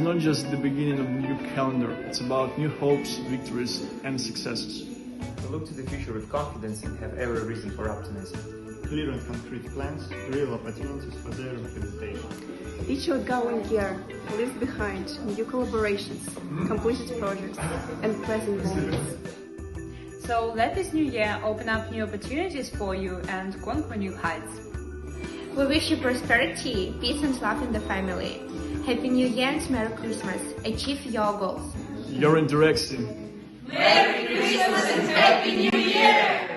not just the beginning of a new calendar, it's about new hopes, victories, and successes. We look to the future with confidence and have every reason for optimism. Clear and concrete plans, real opportunities for their implementation. Each outgoing year leaves behind new collaborations, completed projects, and pleasant moments. So let this new year open up new opportunities for you and conquer new heights. We wish you prosperity, peace and love in the family. Happy New Year and Merry Christmas. Achieve your goals. You're Interexy. Merry Christmas and Happy New Year!